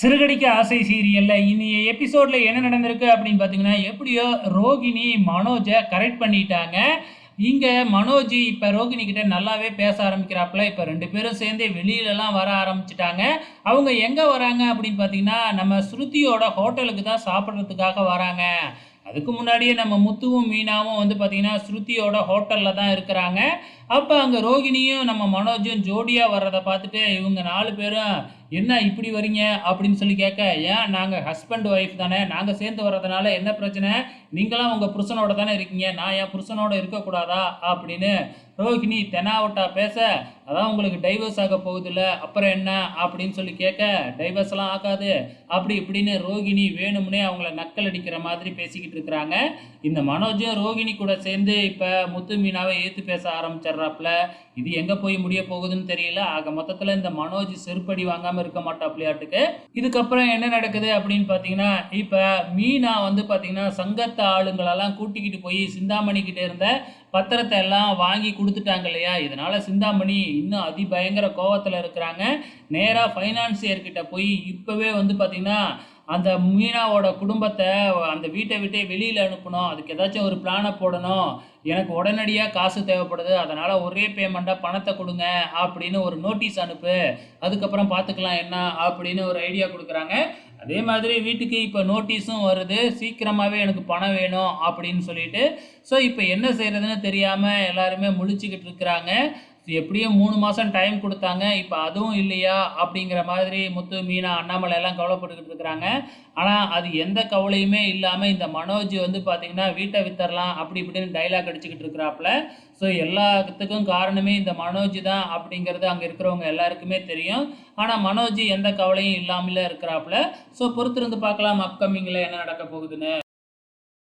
சிறுகடிக்க ஆசை சீரியல்ல இனிய எபிசோட்ல என்ன நடந்திருக்கு அப்படின்னு பார்த்தீங்கன்னா, எப்படியோ ரோகிணி மனோஜை கரெக்ட் பண்ணிட்டாங்க. இங்க மனோஜ் இப்ப ரோகிணி கிட்ட நல்லாவே பேச ஆரம்பிக்கிறாப்புல. இப்ப 2 பேரும் சேர்ந்து வெளியிலலாம் வர ஆரம்பிச்சுட்டாங்க. அவங்க எங்க வராங்க அப்படின்னு பார்த்தீங்கன்னா, நம்ம ஸ்ருதியோட ஹோட்டலுக்கு தான் சாப்பிடுறதுக்காக வராங்க. அதுக்கு முன்னாடியே நம்ம முத்துவும் மீனாவும் வந்து பார்த்தீங்கன்னா, ஸ்ருதியோட ஹோட்டல்ல தான் இருக்கிறாங்க. அப்ப அங்க ரோகிணியும் நம்ம மனோஜும் ஜோடியா வர்றத பார்த்துட்டு, இவங்க 4 பேரும் "என்ன இப்படி வரீங்க?" அப்படின்னு சொல்லி கேட்க, "ஏன் நாங்க ஹஸ்பண்ட் ஒய்ஃப் தானே. நாங்க சேர்ந்து வர்றதுனால என்ன பிரச்சனை? நீங்கலாம் உங்க புருஷனோட தானே இருக்கீங்க. நான் என் புருஷனோட இருக்கக்கூடாதா?" அப்படின்னு ரோகிணி தெனாவட்டா பேச, "அதான் உங்களுக்கு டைவர்ஸ் ஆக போகுதுல்ல, அப்புறம் என்ன?" அப்படின்னு சொல்லி கேட்க, "டைவர்ஸ்லாம் ஆகாது." அப்படி இப்படின்னு ரோகிணி வேணும்னே அவங்கள நக்கல் அடிக்கிற மாதிரி பேசிக்கிட்டு இருக்கிறாங்க. இந்த மனோஜும் ரோகிணி கூட சேர்ந்து இப்ப முத்து மீனாவை எதிர்த்து பேச ஆரம்பிச்சிடுறாப்புல. இது எங்க போய் முடிய போகுதுன்னு தெரியல. ஆக மொத்தத்துல இந்த மனோஜ் செருப்படி வாங்காம இருக்க மாட்டாப்லையாட்டுக்கு. இதுக்கப்புறம் என்ன நடக்குது அப்படின்னு பார்த்தீங்கன்னா, இப்ப மீனா வந்து பார்த்தீங்கன்னா, சங்கத்து ஆளுங்களெல்லாம் கூட்டிக்கிட்டு போய் சிந்தாமணி கிட்ட இருந்த பத்திரத்தை எல்லாம் வாங்கி குடுத்துட்டாங்க இல்லையா? இதனால சிந்தாமணி இன்னும் அதிபயங்கர கோவத்துல இருக்கிறாங்க. நேரா ஃபைனான்சியர் கிட்ட போய் இப்பவே வந்து பார்த்தீங்கன்னா, அந்த மீனாவோட குடும்பத்த அந்த வீட்ட விட்டே வெளியில அனுப்பணும். அதுக்கு ஏதாச்சும் ஒரு பிளான போடணும். எனக்கு உடனடியா காசு தேவைப்படுது. அதனால ஒரே பேமெண்ட்டா பணத்த குடுங்க அப்படின்னு ஒரு நோட்டீஸ் அனுப்பு. அதுக்கப்புறம் பார்த்துக்கலாம் என்ன அப்படின்னு ஒரு ஐடியா குடுக்குறாங்க. அதே மாதிரி வீட்டுக்கு இப்ப நோட்டீஸும் வருது. சீக்கிரமாவே எனக்கு பணம் வேணும் அப்படின்னு சொல்லிட்டு. ஸோ இப்ப என்ன செய்றதுன்னு தெரியாம எல்லாருமே முழிச்சுக்கிட்டு இருக்கிறாங்க. எப்படியும் 3 மாசம் டைம் குடுத்தாங்க. இப்ப அதுவும் இல்லையா? அப்படிங்கிற மாதிரி முத்து, மீனா, அண்ணாமலை எல்லாம் கவலைப்பட்டுக்கிட்டு இருக்கிறாங்க. ஆனா, அது எந்த கவலையுமே இல்லாம இந்த மனோஜ் வந்து பார்த்தீங்கன்னா, வீட்ட வித்தரலாம் அப்படி இப்படின்னு டயலாக் அடிச்சுக்கிட்டு இருக்கிறாப்புல. ஸோ எல்லாத்துக்கும் காரணமே இந்த மனோஜ் தான் அப்படிங்கிறது அங்க இருக்கிறவங்க எல்லாருக்குமே தெரியும். ஆனா, மனோஜ் எந்த கவலையும் இல்லாமலே இருக்கிறாப்புல. ஸோ பொறுத்திருந்து பார்க்கலாம் அப்கமிங்ல என்ன நடக்க போகுதுன்னு.